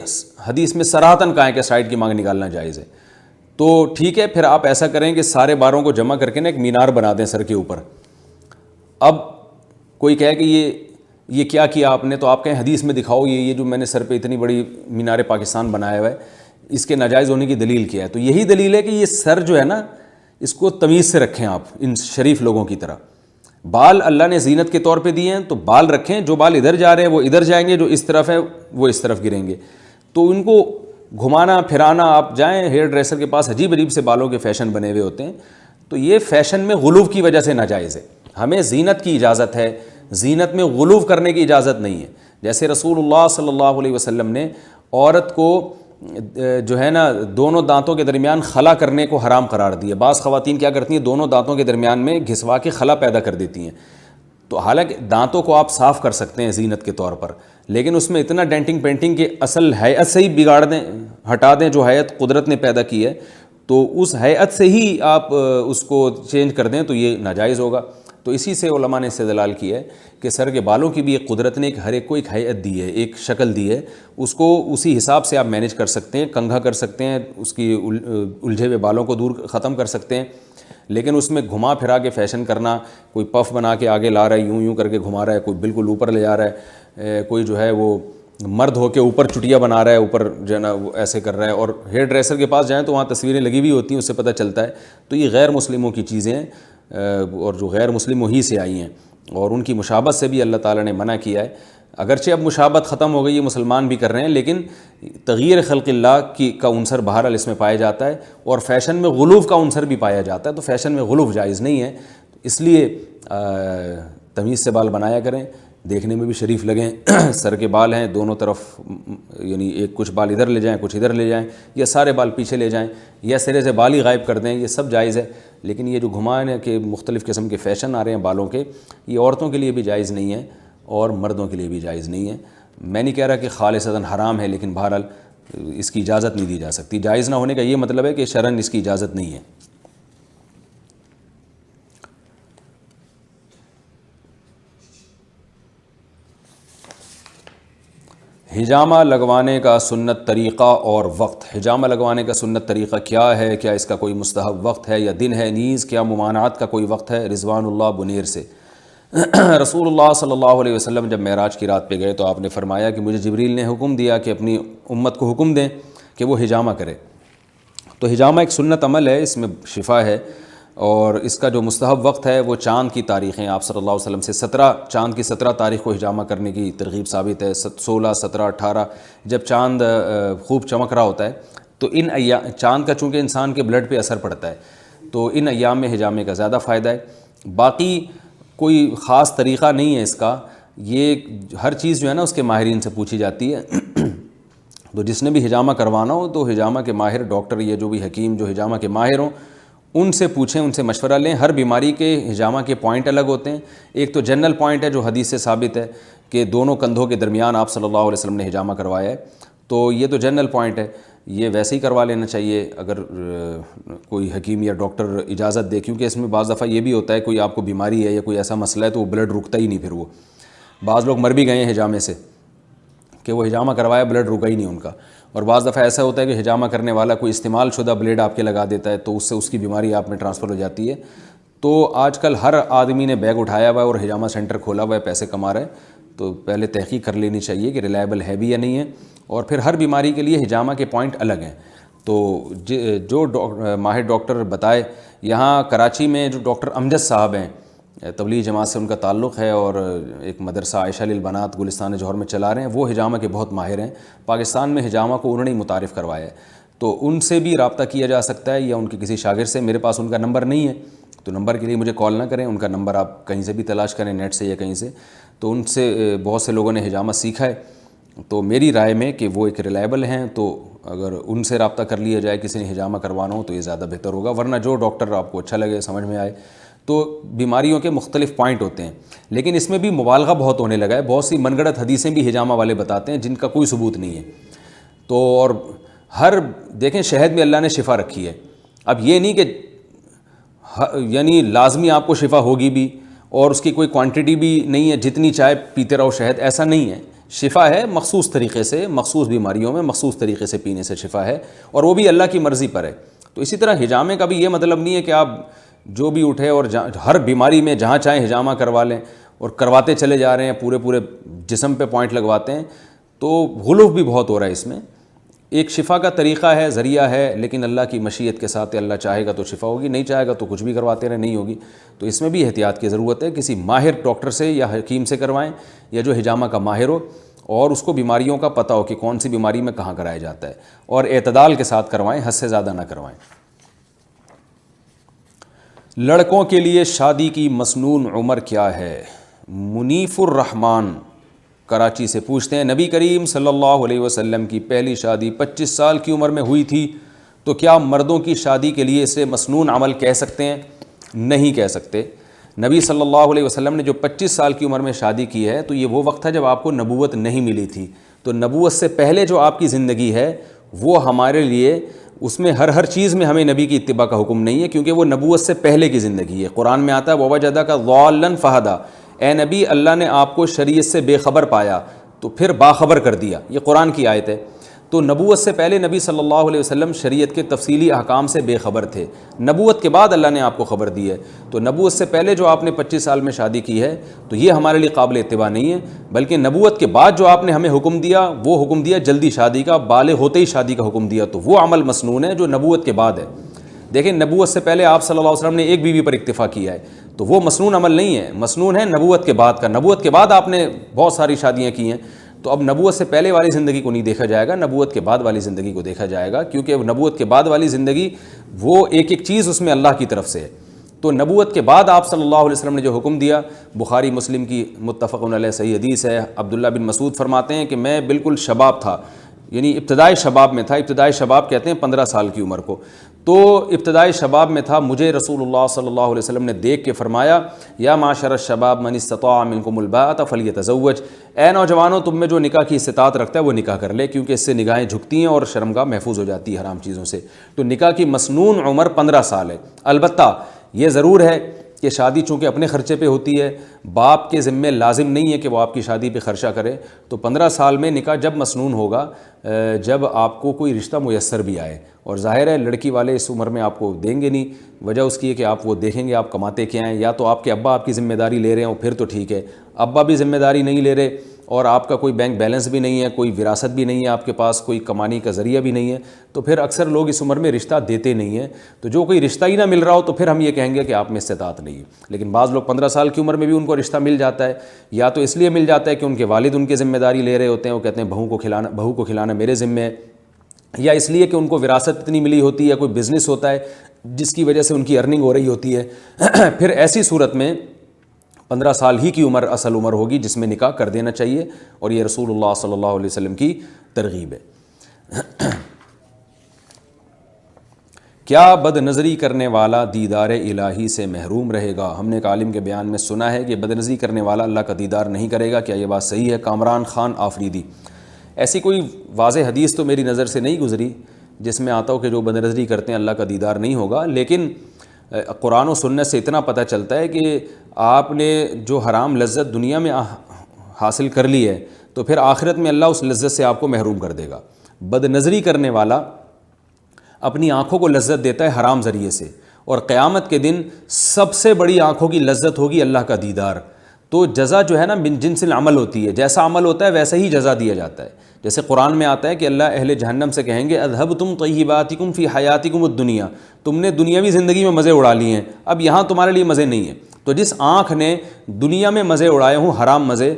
حدیث میں صراحتاً کہا ہے کہ سائیڈ کی مانگ نکالنا جائز ہے، تو ٹھیک ہے پھر آپ ایسا کریں کہ سارے باروں کو جمع کر کے نا ایک مینار بنا دیں سر کے اوپر. اب کوئی کہے کہ یہ کیا آپ نے، تو آپ کہیں حدیث میں دکھاؤ یہ جو میں نے سر پہ اتنی بڑی مینار پاکستان بنایا ہوا ہے اس کے ناجائز ہونے کی دلیل کیا ہے. تو یہی دلیل ہے کہ یہ سر جو ہے نا اس کو تمیز سے رکھیں آپ ان شریف لوگوں کی طرح. بال اللہ نے زینت کے طور پہ دیے ہیں تو بال رکھیں، جو بال ادھر جا رہے ہیں وہ ادھر جائیں گے، جو اس طرف ہے وہ اس طرف گریں گے. تو ان کو گھمانا پھرانا، آپ جائیں ہیئر ڈریسر کے پاس عجیب عجیب سے بالوں کے فیشن بنے ہوئے ہوتے ہیں، تو یہ فیشن میں غلو کی وجہ سے ناجائز ہے. ہمیں زینت کی اجازت ہے، زینت میں غلو کرنے کی اجازت نہیں ہے. جیسے رسول اللہ صلی اللہ علیہ وسلم نے عورت کو جو ہے نا دونوں دانتوں کے درمیان خلا کرنے کو حرام قرار دیا. بعض خواتین کیا کرتی ہیں دونوں دانتوں کے درمیان میں گھسوا کے خلا پیدا کر دیتی ہیں. تو حالانکہ دانتوں کو آپ صاف کر سکتے ہیں زینت کے طور پر، لیکن اس میں اتنا ڈینٹنگ پینٹنگ کہ اصل ہیئت سے ہی بگاڑ دیں، ہٹا دیں جو ہیئت قدرت نے پیدا کی ہے، تو اس ہیئت سے ہی آپ اس کو چینج کر دیں تو یہ ناجائز ہوگا. تو اسی سے علماء نے استدلال کی ہے کہ سر کے بالوں کی بھی ایک قدرت نے ہر ایک کو ایک ہیئت دی ہے، ایک شکل دی ہے، اس کو اسی حساب سے آپ مینیج کر سکتے ہیں، کنگھا کر سکتے ہیں، اس کی الجھے ہوئے بالوں کو دور ختم کر سکتے ہیں. لیکن اس میں گھما پھرا کے فیشن کرنا، کوئی پف بنا کے آگے لا رہا ہے، یوں کر کے گھما رہا ہے، کوئی بالکل اوپر لے جا رہا ہے، کوئی جو ہے وہ مرد ہو کے اوپر چٹیا بنا رہا ہے، اوپر جو ہے نا وہ ایسے کر رہا ہے، اور ہیئر ڈریسر کے پاس جائیں تو وہاں تصویریں لگی ہوئی ہوتی ہیں، اس سے پتہ چلتا ہے. تو یہ غیر مسلموں کی چیزیں ہیں اور جو غیر مسلموں ہی سے آئی ہیں، اور ان کی مشابہت سے بھی اللہ تعالیٰ نے منع کیا ہے. اگرچہ اب مشابہت ختم ہو گئی، یہ مسلمان بھی کر رہے ہیں، لیکن تغییر خلق اللہ کا عنصر بہرحال اس میں پایا جاتا ہے، اور فیشن میں غلو کا عنصر بھی پایا جاتا ہے. تو فیشن میں غلو جائز نہیں ہے، اس لیے تمیز سے بال بنایا کریں، دیکھنے میں بھی شریف لگیں. سر کے بال ہیں دونوں طرف، یعنی ایک کچھ بال ادھر لے جائیں کچھ ادھر لے جائیں، یا سارے بال پیچھے لے جائیں، یا سرے سے بال ہی غائب کر دیں، یہ سب جائز ہے. لیکن یہ جو گھمانے کے مختلف قسم کے فیشن آ رہے ہیں بالوں کے، یہ عورتوں کے لیے بھی جائز نہیں ہے اور مردوں کے لیے بھی جائز نہیں ہے. میں نہیں کہہ رہا کہ خالصتاً حرام ہے، لیکن بہرحال اس کی اجازت نہیں دی جا سکتی. جائز نہ ہونے کا یہ مطلب ہے کہ شرعاً اس کی اجازت نہیں ہے. ہجامہ لگوانے کا سنت طریقہ اور وقت. ہجامہ لگوانے کا سنت طریقہ کیا ہے؟ کیا اس کا کوئی مستحب وقت ہے یا دن ہے؟ نیز کیا ممانعت کا کوئی وقت ہے؟ رضوان اللہ بنیر سے. رسول اللہ صلی اللہ علیہ وسلم جب معراج کی رات پہ گئے تو آپ نے فرمایا کہ مجھے جبریل نے حکم دیا کہ اپنی امت کو حکم دیں کہ وہ ہجامہ کرے. تو ہجامہ ایک سنت عمل ہے، اس میں شفا ہے، اور اس کا جو مستحب وقت ہے وہ چاند کی تاریخیں آپ صلی اللہ علیہ وسلم سے چاند کی 17 تاریخ کو ہجامہ کرنے کی ترغیب ثابت ہے. 16، 17، 18 جب چاند خوب چمک رہا ہوتا ہے تو ان چاند کا چونکہ انسان کے بلڈ پہ اثر پڑتا ہے تو ان ایام میں ہجامے کا زیادہ فائدہ ہے. باقی کوئی خاص طریقہ نہیں ہے اس کا، یہ ہر چیز جو ہے نا اس کے ماہرین سے پوچھی جاتی ہے. تو جس نے بھی ہجامہ کروانا ہو تو ہجامہ کے ماہر ڈاکٹر یا جو بھی حکیم جو ہجامہ کے ماہر ہوں ان سے پوچھیں، ان سے مشورہ لیں. ہر بیماری کے ہجامہ کے پوائنٹ الگ ہوتے ہیں. ایک تو جنرل پوائنٹ ہے جو حدیث سے ثابت ہے کہ دونوں کندھوں کے درمیان آپ صلی اللہ علیہ وسلم نے ہجامہ کروایا ہے، تو یہ تو جنرل پوائنٹ ہے. یہ ویسے ہی کروا لینا چاہیے اگر کوئی حکیم یا ڈاکٹر اجازت دے، کیونکہ اس میں بعض دفعہ یہ بھی ہوتا ہے کوئی آپ کو بیماری ہے یا کوئی ایسا مسئلہ ہے تو وہ بلڈ رکتا ہی نہیں، پھر وہ بعض لوگ مر بھی گئے ہیں حجامے سے کہ وہ حجامہ کروایا بلڈ رکا ہی نہیں ان کا، اور بعض دفعہ ایسا ہوتا ہے کہ حجامہ کرنے والا کوئی استعمال شدہ بلیڈ آپ کے لگا دیتا ہے تو اس سے اس کی بیماری آپ میں ٹرانسفر ہو جاتی ہے۔ تو آج کل ہر آدمی نے بیگ اٹھایا ہوا ہے اور حجامہ سینٹر کھولا ہوا ہے، پیسے کما رہا ہے، تو پہلے تحقیق کر لینی چاہیے کہ ریلائبل ہے بھی یا نہیں ہے، اور پھر ہر بیماری کے لیے حجامہ کے پوائنٹ الگ ہیں۔ تو جو ماہر ڈاکٹر بتائے، یہاں کراچی میں جو ڈاکٹر امجد صاحب ہیں، تبلیغ جماعت سے ان کا تعلق ہے اور ایک مدرسہ عائشہ للبنات گلستان جوہر میں چلا رہے ہیں، وہ حجامہ کے بہت ماہر ہیں، پاکستان میں حجامہ کو انہوں نے ہی متعارف کروایا ہے، تو ان سے بھی رابطہ کیا جا سکتا ہے یا ان کے کسی شاگرد سے۔ میرے پاس ان کا نمبر نہیں ہے تو نمبر کے لیے مجھے کال نہ کریں، ان کا نمبر آپ کہیں سے بھی تلاش کریں، نیٹ سے یا کہیں سے، تو ان سے بہت سے لوگوں نے حجامہ سیکھا ہے، تو میری رائے میں کہ وہ ایک ریلائبل ہیں، تو اگر ان سے رابطہ کر لیا جائے کسی نے حجامہ کروانا ہو تو یہ زیادہ بہتر ہوگا، ورنہ جو ڈاکٹر آپ کو اچھا لگے، سمجھ میں آئے۔ تو بیماریوں کے مختلف پوائنٹ ہوتے ہیں، لیکن اس میں بھی مبالغہ بہت ہونے لگا ہے، بہت سی من گھڑت حدیثیں بھی حجامہ والے بتاتے ہیں جن کا کوئی ثبوت نہیں ہے۔ تو اور دیکھیں شہد میں اللہ نے شفا رکھی ہے، اب یہ نہیں کہ یعنی لازمی آپ کو شفا ہوگی بھی اور اس کی کوئی کوانٹٹی بھی نہیں ہے، جتنی چائے پیتے رہو شہد، ایسا نہیں ہے، شفا ہے مخصوص طریقے سے، مخصوص بیماریوں میں مخصوص طریقے سے پینے سے شفا ہے، اور وہ بھی اللہ کی مرضی پر ہے۔ تو اسی طرح حجامے کا بھی یہ مطلب نہیں ہے کہ آپ جو بھی اٹھے اور ہر بیماری میں جہاں چاہیں حجامہ کروا لیں اور کرواتے چلے جا رہے ہیں، پورے جسم پہ پوائنٹ لگواتے ہیں، تو غلو بھی بہت ہو رہا ہے اس میں۔ ایک شفا کا طریقہ ہے، ذریعہ ہے، لیکن اللہ کی مشیت کے ساتھ اللہ چاہے گا تو شفا ہوگی، نہیں چاہے گا تو کچھ بھی کرواتے رہے، نہیں ہوگی۔ تو اس میں بھی احتیاط کی ضرورت ہے، کسی ماہر ڈاکٹر سے یا حکیم سے کروائیں یا جو حجامہ کا ماہر ہو اور اس کو بیماریوں کا پتہ ہو کہ کون سی بیماری میں کہاں کرایا جاتا ہے، اور اعتدال کے ساتھ کروائیں، حد سے زیادہ نہ کروائیں۔ لڑکوں کے لیے شادی کی مسنون عمر کیا ہے؟ منیف الرحمن کراچی سے پوچھتے ہیں، نبی کریم صلی اللہ علیہ وسلم کی پہلی شادی 25 سال کی عمر میں ہوئی تھی، تو کیا مردوں کی شادی کے لیے اسے مسنون عمل کہہ سکتے ہیں؟ نہیں کہہ سکتے۔ نبی صلی اللہ علیہ وسلم نے جو 25 سال کی عمر میں شادی کی ہے تو یہ وہ وقت تھا جب آپ کو نبوت نہیں ملی تھی، تو نبوت سے پہلے جو آپ کی زندگی ہے وہ ہمارے لیے، اس میں ہر چیز میں ہمیں نبی کی اتباع کا حکم نہیں ہے، کیونکہ وہ نبوت سے پہلے کی زندگی ہے۔ قرآن میں آتا ہے وَوَجَدَكَ ضَالًّا فَهَدَىٰ، اے نبی اللہ نے آپ کو شریعت سے بے خبر پایا تو پھر باخبر کر دیا، یہ قرآن کی آیت ہے۔ تو نبوت سے پہلے نبی صلی اللہ علیہ وسلم شریعت کے تفصیلی احکام سے بے خبر تھے، نبوت کے بعد اللہ نے آپ کو خبر دی ہے، تو نبوت سے پہلے جو آپ نے 25 سال میں شادی کی ہے تو یہ ہمارے لیے قابل اتباع نہیں ہے، بلکہ نبوت کے بعد جو آپ نے ہمیں حکم دیا وہ حکم دیا جلدی شادی کا، بالغ ہوتے ہی شادی کا حکم دیا، تو وہ عمل مسنون ہے جو نبوت کے بعد ہے۔ دیکھیں نبوت سے پہلے آپ صلی اللہ علیہ وسلم نے ایک بیوی پر اکتفا کیا ہے، تو وہ مسنون عمل نہیں ہے، مسنون ہے نبوت کے بعد کا، نبوت کے بعد آپ نے بہت ساری شادیاں کی ہیں، تو اب نبوت سے پہلے والی زندگی کو نہیں دیکھا جائے گا، نبوت کے بعد والی زندگی کو دیکھا جائے گا، کیونکہ نبوت کے بعد والی زندگی وہ ایک چیز اس میں اللہ کی طرف سے ہے۔ تو نبوت کے بعد آپ صلی اللہ علیہ وسلم نے جو حکم دیا، بخاری مسلم کی متفق علیہ صحیح حدیث ہے، عبداللہ بن مسعود فرماتے ہیں کہ میں بالکل شباب تھا، یعنی ابتدائی شباب میں تھا، ابتدائی شباب کہتے ہیں 15 سال کی عمر کو، تو ابتدائی شباب میں تھا، مجھے رسول اللہ صلی اللہ علیہ وسلم نے دیکھ کے فرمایا یا معاشر الشباب من استطاع منکم الباءۃ فلیتزوج، اے نوجوانوں تم میں جو نکاح کی استطاعت رکھتا ہے وہ نکاح کر لے، کیونکہ اس سے نگاہیں جھکتی ہیں اور شرمگاہ محفوظ ہو جاتی ہے حرام چیزوں سے۔ تو نکاح کی مسنون عمر 15 سال ہے۔ البتہ یہ ضرور ہے کہ شادی چونکہ اپنے خرچے پہ ہوتی ہے، باپ کے ذمے لازم نہیں ہے کہ وہ آپ کی شادی پہ خرچہ کرے، تو 15 سال میں نکاح جب مسنون ہوگا جب آپ کو کوئی رشتہ میسر بھی آئے، اور ظاہر ہے لڑکی والے اس عمر میں آپ کو دیں گے نہیں، وجہ اس کی ہے کہ آپ وہ دیکھیں گے آپ کماتے کیا ہیں، یا تو آپ کے ابا آپ کی ذمہ داری لے رہے ہوں پھر تو ٹھیک ہے، ابا بھی ذمہ داری نہیں لے رہے اور آپ کا کوئی بینک بیلنس بھی نہیں ہے، کوئی وراثت بھی نہیں ہے آپ کے پاس، کوئی کمانے کا ذریعہ بھی نہیں ہے، تو پھر اکثر لوگ اس عمر میں رشتہ دیتے نہیں ہیں۔ تو جو کوئی رشتہ ہی نہ مل رہا ہو تو پھر ہم یہ کہیں گے کہ آپ میں استطاعت نہیں ہے۔ لیکن بعض لوگ 15 سال کی عمر میں بھی ان کو رشتہ مل جاتا ہے، یا تو اس لیے مل جاتا ہے کہ ان کے والد ان کی ذمہ داری لے رہے ہوتے ہیں، وہ کہتے ہیں بہو کو کھلانا میرے ذمہ ہے، یا اس لیے کہ ان کو وراثت اتنی ملی ہوتی ہے، کوئی بزنس ہوتا ہے جس کی وجہ سے ان کی ارننگ ہو رہی ہوتی ہے۔ پھر ایسی صورت میں 15 سال ہی کی عمر اصل عمر ہوگی جس میں نکاح کر دینا چاہیے، اور یہ رسول اللہ صلی اللہ علیہ وسلم کی ترغیب ہے۔ کیا بد نظری کرنے والا دیدار الہی سے محروم رہے گا؟ ہم نے ایک عالم کے بیان میں سنا ہے کہ بد نظری کرنے والا اللہ کا دیدار نہیں کرے گا، کیا یہ بات صحیح ہے؟ کامران خان آفریدی۔ ایسی کوئی واضح حدیث تو میری نظر سے نہیں گزری جس میں آتا ہو کہ جو بد نظری کرتے ہیں اللہ کا دیدار نہیں ہوگا، لیکن قرآن و سنت سے اتنا پتہ چلتا ہے کہ آپ نے جو حرام لذت دنیا میں حاصل کر لی ہے تو پھر آخرت میں اللہ اس لذت سے آپ کو محروم کر دے گا۔ بد نظری کرنے والا اپنی آنکھوں کو لذت دیتا ہے حرام ذریعے سے، اور قیامت کے دن سب سے بڑی آنکھوں کی لذت ہوگی اللہ کا دیدار۔ تو جزا جو ہے نا من جنس العمل ہوتی ہے، جیسا عمل ہوتا ہے ویسا ہی جزا دیا جاتا ہے۔ جیسے قرآن میں آتا ہے کہ اللہ اہل جہنم سے کہیں گے اذھبتم طیباتکم فی حیاتکم الدنیا، تم نے دنیاوی زندگی میں مزے اڑا لیے ہیں، اب یہاں تمہارے لیے مزے نہیں ہیں۔ تو جس آنکھ نے دنیا میں مزے اڑائے ہوں حرام مزے،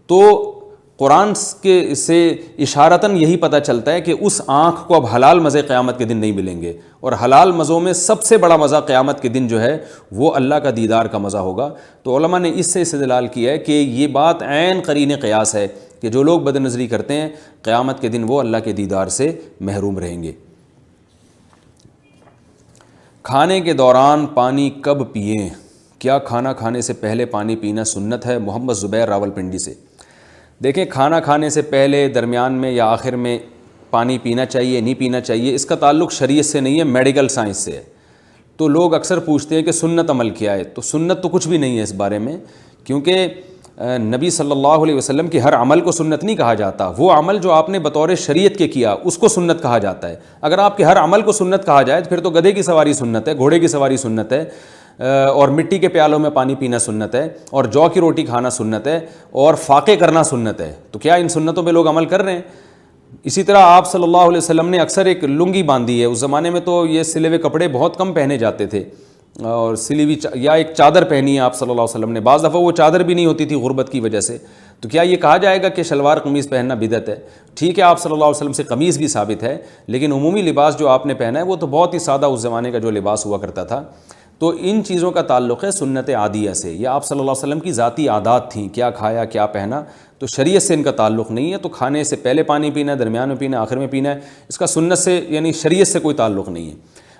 تو قرآن کے سے اشارتاً یہی پتہ چلتا ہے کہ اس آنکھ کو اب حلال مزے قیامت کے دن نہیں ملیں گے، اور حلال مزوں میں سب سے بڑا مزہ قیامت کے دن جو ہے وہ اللہ کا دیدار کا مزہ ہوگا۔ تو علماء نے اس سے استدلال کیا ہے کہ یہ بات عین قرین قیاس ہے کہ جو لوگ بد نظری کرتے ہیں قیامت کے دن وہ اللہ کے دیدار سے محروم رہیں گے۔ کھانے کے دوران پانی کب پئیں؟ کیا کھانا کھانے سے پہلے پانی پینا سنت ہے؟ محمد زبیر راولپنڈی سے۔ دیکھیں، کھانا کھانے سے پہلے، درمیان میں یا آخر میں پانی پینا چاہیے نہیں پینا چاہیے، اس کا تعلق شریعت سے نہیں ہے، میڈیکل سائنس سے ہے۔ تو لوگ اکثر پوچھتے ہیں کہ سنت عمل کیا ہے، تو سنت تو کچھ بھی نہیں ہے اس بارے میں، کیونکہ نبی صلی اللہ علیہ وسلم کی ہر عمل کو سنت نہیں کہا جاتا، وہ عمل جو آپ نے بطور شریعت کے کیا اس کو سنت کہا جاتا ہے۔ اگر آپ کے ہر عمل کو سنت کہا جائے تو پھر تو گدھے کی سواری سنت ہے، گھوڑے کی سواری سنت ہے، اور مٹی کے پیالوں میں پانی پینا سنت ہے، اور جو کی روٹی کھانا سنت ہے، اور فاقے کرنا سنت ہے۔ تو کیا ان سنتوں پہ لوگ عمل کر رہے ہیں؟ اسی طرح آپ صلی اللہ علیہ وسلم نے اکثر ایک لنگی باندھی ہے، اس زمانے میں تو یہ سلے ہوئے کپڑے بہت کم پہنے جاتے تھے، اور سلی ہوئی یا ایک چادر پہنی ہے آپ صلی اللہ علیہ وسلم نے، بعض دفعہ وہ چادر بھی نہیں ہوتی تھی غربت کی وجہ سے۔ تو کیا یہ کہا جائے گا کہ شلوار قمیض پہننا بدعت ہے؟ ٹھیک ہے، آپ صلی اللہ علیہ وسلم سے قمیض بھی ثابت ہے، لیکن عمومی لباس جو آپ نے پہنا ہے وہ تو بہت ہی سادہ اس زمانے کا جو لباس ہوا کرتا تھا۔ تو ان چیزوں کا تعلق ہے سنت عادیہ سے، یہ آپ صلی اللہ علیہ وسلم کی ذاتی عادات تھیں، کیا کھایا کیا پہنا، تو شریعت سے ان کا تعلق نہیں ہے۔ تو کھانے سے پہلے پانی پینا ہے، درمیان میں پینا ہے، آخر میں پینا ہے، اس کا سنت سے یعنی شریعت سے کوئی تعلق نہیں ہے۔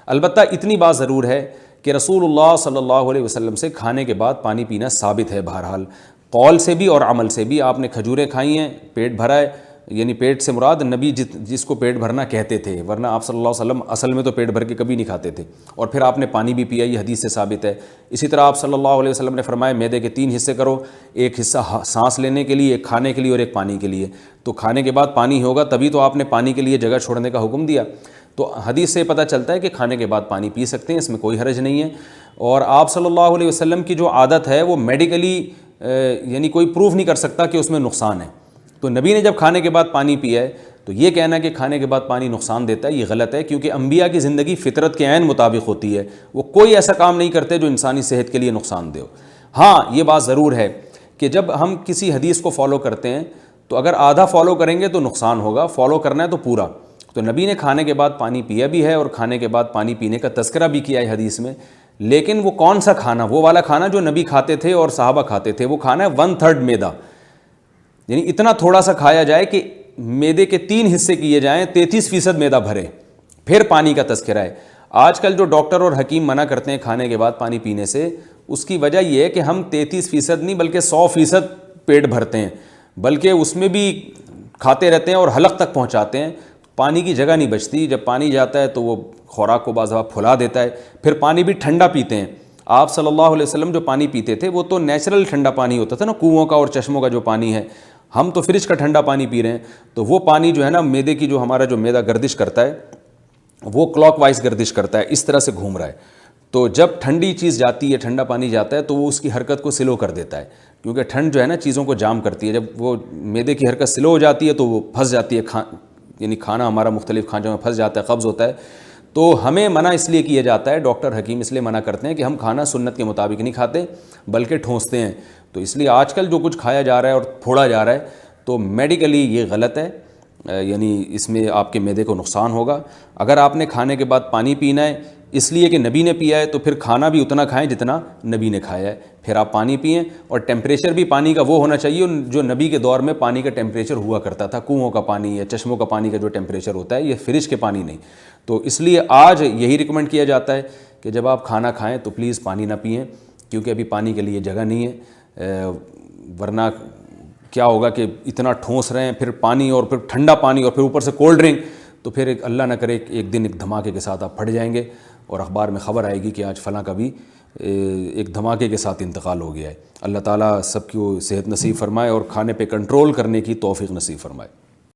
البتہ اتنی بات ضرور ہے کہ رسول اللہ صلی اللہ علیہ وسلم سے کھانے کے بعد پانی پینا ثابت ہے، بہرحال قول سے بھی اور عمل سے بھی۔ آپ نے کھجوریں کھائی ہیں، پیٹ بھرا ہے، یعنی پیٹ سے مراد نبی جس کو پیٹ بھرنا کہتے تھے، ورنہ آپ صلی اللہ علیہ وسلم اصل میں تو پیٹ بھر کے کبھی نہیں کھاتے تھے، اور پھر آپ نے پانی بھی پیا، یہ حدیث سے ثابت ہے۔ اسی طرح آپ صلی اللہ علیہ وسلم نے فرمایا معدے کے 3 حصے کرو، ایک حصہ سانس لینے کے لیے، ایک کھانے کے لیے اور ایک پانی کے لیے۔ تو کھانے کے بعد پانی ہوگا تبھی تو آپ نے پانی کے لیے جگہ چھوڑنے کا حکم دیا۔ تو حدیث سے پتہ چلتا ہے کہ کھانے کے بعد پانی پی سکتے ہیں، اس میں کوئی حرج نہیں ہے۔ اور آپ صلی اللہ علیہ وسلم کی جو عادت ہے وہ میڈیکلی یعنی کوئی پروف نہیں کر سکتا کہ اس میں نقصان ہے۔ تو نبی نے جب کھانے کے بعد پانی پیا ہے تو یہ کہنا کہ کھانے کے بعد پانی نقصان دیتا ہے یہ غلط ہے، کیونکہ انبیاء کی زندگی فطرت کے عین مطابق ہوتی ہے، وہ کوئی ایسا کام نہیں کرتے جو انسانی صحت کے لیے نقصان دے۔ ہاں یہ بات ضرور ہے کہ جب ہم کسی حدیث کو فالو کرتے ہیں تو اگر آدھا فالو کریں گے تو نقصان ہوگا، فالو کرنا ہے تو پورا۔ تو نبی نے کھانے کے بعد پانی پیا بھی ہے، اور کھانے کے بعد پانی پینے کا تذکرہ بھی کیا ہے حدیث میں، لیکن وہ کون سا کھانا؟ وہ والا کھانا جو نبی کھاتے تھے اور صحابہ کھاتے تھے، وہ کھانا ہے 1/3 میدا، یعنی اتنا تھوڑا سا کھایا جائے کہ میدے کے 3 حصے کیے جائیں، 33% میدا بھرے، پھر پانی کا تذکرہ ہے۔ آج کل جو ڈاکٹر اور حکیم منع کرتے ہیں کھانے کے بعد پانی پینے سے، اس کی وجہ یہ ہے کہ ہم 33% نہیں بلکہ 100% پیٹ بھرتے ہیں، بلکہ اس میں بھی کھاتے رہتے ہیں اور حلق تک پہنچاتے ہیں، پانی کی جگہ نہیں بچتی۔ جب پانی جاتا ہے تو وہ خوراک کو بعض دفعہ پھلا دیتا ہے، پھر پانی بھی ٹھنڈا پیتے ہیں۔ آپ صلی اللہ علیہ وسلم جو پانی پیتے تھے وہ تو نیچرل ٹھنڈا پانی ہوتا تھا نا، کنووں کا اور چشموں کا جو پانی ہے، ہم تو فریج کا ٹھنڈا پانی پی رہے ہیں۔ تو وہ پانی جو ہے نا میدے کی جو ہمارا جو میدا گردش کرتا ہے وہ کلاک وائز گردش کرتا ہے، اس طرح سے گھوم رہا ہے۔ تو جب ٹھنڈی چیز جاتی ہے، ٹھنڈا پانی جاتا ہے تو وہ اس کی حرکت کو سلو کر دیتا ہے، کیونکہ ٹھنڈ جو ہے نا چیزوں کو جام کرتی ہے۔ جب وہ میدے کی حرکت سلو ہو جاتی ہے تو وہ پھنس جاتی ہے، یعنی کھانا ہمارا مختلف کھانچوں میں پھنس جاتا ہے، قبض ہوتا ہے۔ تو ہمیں منع اس لیے کیا جاتا ہے، ڈاکٹر حکیم اس لیے منع کرتے ہیں کہ ہم کھانا سنت کے مطابق نہیں کھاتے بلکہ ٹھونستے ہیں۔ تو اس لیے آج کل جو کچھ کھایا جا رہا ہے اور پھوڑا جا رہا ہے تو میڈیکلی یہ غلط ہے، یعنی اس میں آپ کے معدے کو نقصان ہوگا۔ اگر آپ نے کھانے کے بعد پانی پینا ہے اس لیے کہ نبی نے پیا ہے تو پھر کھانا بھی اتنا کھائیں جتنا نبی نے کھایا ہے، پھر آپ پانی پئیں، اور ٹیمپریچر بھی پانی کا وہ ہونا چاہیے جو نبی کے دور میں پانی کا ٹیمپریچر ہوا کرتا تھا، کنووں کا پانی یا چشموں کا پانی کا جو ٹیمپریچر ہوتا ہے، یہ فریج کے پانی نہیں۔ تو اس لیے آج یہی ریکمنڈ کیا جاتا ہے کہ جب آپ کھانا کھائیں تو پلیز پانی نہ پئیں، کیونکہ ابھی پانی کے لیے جگہ نہیں ہے، ورنہ کیا ہوگا کہ اتنا ٹھونس رہے ہیں، پھر پانی اور پھر ٹھنڈا پانی اور پھر اوپر سے کولڈ ڈرنک، تو پھر اللہ نہ کرے ایک دن ایک دھماکے کے ساتھ آپ پھٹ جائیں گے اور اخبار میں خبر آئے گی کہ آج فلاں کا بھی ایک دھماکے کے ساتھ انتقال ہو گیا ہے۔ اللہ تعالیٰ سب کو صحت نصیب فرمائے اور کھانے پہ کنٹرول کرنے کی توفیق نصیب فرمائے۔